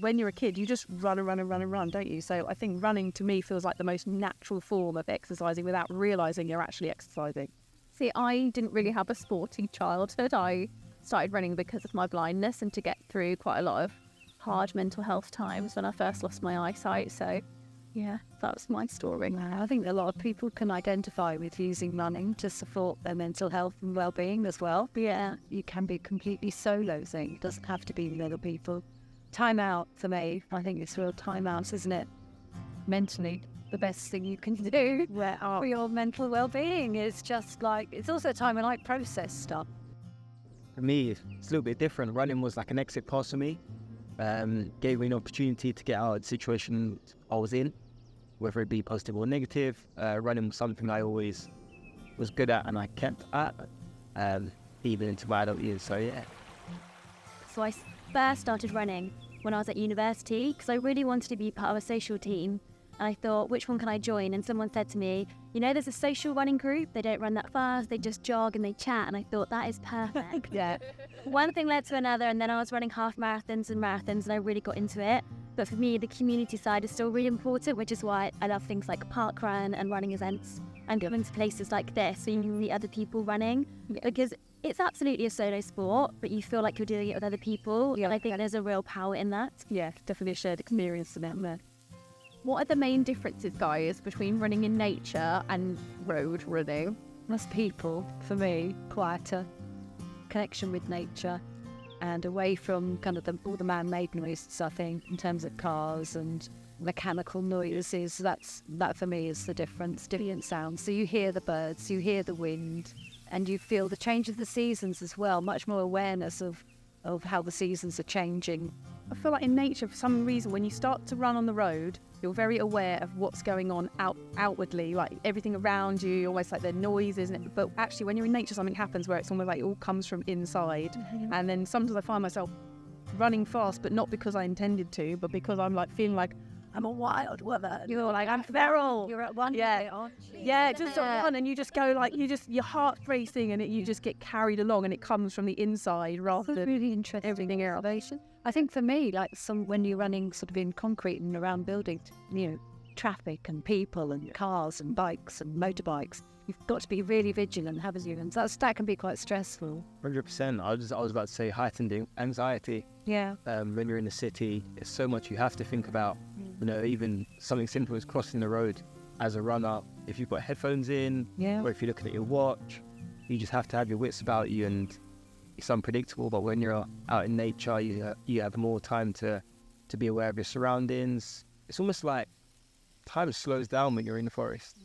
When you're a kid, you just run and run and run and run, don't you? So I think running to me feels like the most natural form of exercising without realising you're actually exercising. See, I didn't really have a sporty childhood. I started running because of my blindness and to get through quite a lot of hard mental health times when I first lost my eyesight. So, yeah, that was my story. I think a lot of people can identify with using running to support their mental health and well-being as well. Yeah. You can be completely solo thing. It doesn't have to be with other people. Time out for me. I think it's real time out, isn't it? Mentally, the best thing you can do for your mental well-being is just like, it's also a time when I process stuff. For me, it's a little bit different. Running was like an exit pass for me. Gave me an opportunity to get out of the situation I was in, whether it be positive or negative. Running was something I always was good at and I kept at, even into my adult years. So yeah. So I first started running when I was at university because I really wanted to be part of a social team. And I thought, which one can I join? And someone said to me, you know, there's a social running group. They don't run that fast. They just jog and they chat. And I thought, that is perfect. Yeah. One thing led to another. And then I was running half marathons and I really got into it. But for me, the community side is still really important, which is why I love things like park run and running events and going to places like this so you can meet other people running. Because it's absolutely a solo sport, but you feel like you're doing it with other people. Yeah. And I think there's a real power in that. Yeah, definitely a shared experience in it there. What are the main differences, guys, between running in nature and road running? That's people, for me, quieter, connection with nature, and away from kind of all the man-made noises, I think, in terms of cars and mechanical noises. That for me is the difference, different sounds. So you hear the birds, you hear the wind, and you feel the change of the seasons as well, much more awareness of how the seasons are changing. I feel like in nature, for some reason, when you start to run on the road, you're very aware of what's going on outwardly, like everything around you, almost like the noise, isn't it? But actually, when you're in nature, something happens where it's almost like it all comes from inside. Mm-hmm. And then sometimes I find myself running fast, but not because I intended to, but because I'm like feeling like I'm a wild woman. You're like, I'm feral. You're at one day, aren't you? Yeah, just at one, and you just go like, your heart's racing, and you just get carried along, and it comes from the inside rather than really interesting everything else. observation. I think for me, like when you're running sort of in concrete and around buildings, traffic and people and cars and bikes and motorbikes, you've got to be really vigilant, haven't you? And that can be quite stressful. 100%. I was about to say heightened anxiety. Yeah. When you're in the city, there's so much you have to think about. Even something simple as crossing the road as a runner. If you've got headphones in, or if you're looking at your watch, you just have to have your wits about you, and it's unpredictable. But when you're out in nature, you have more time to be aware of your surroundings. It's almost like time slows down when you're in the forest.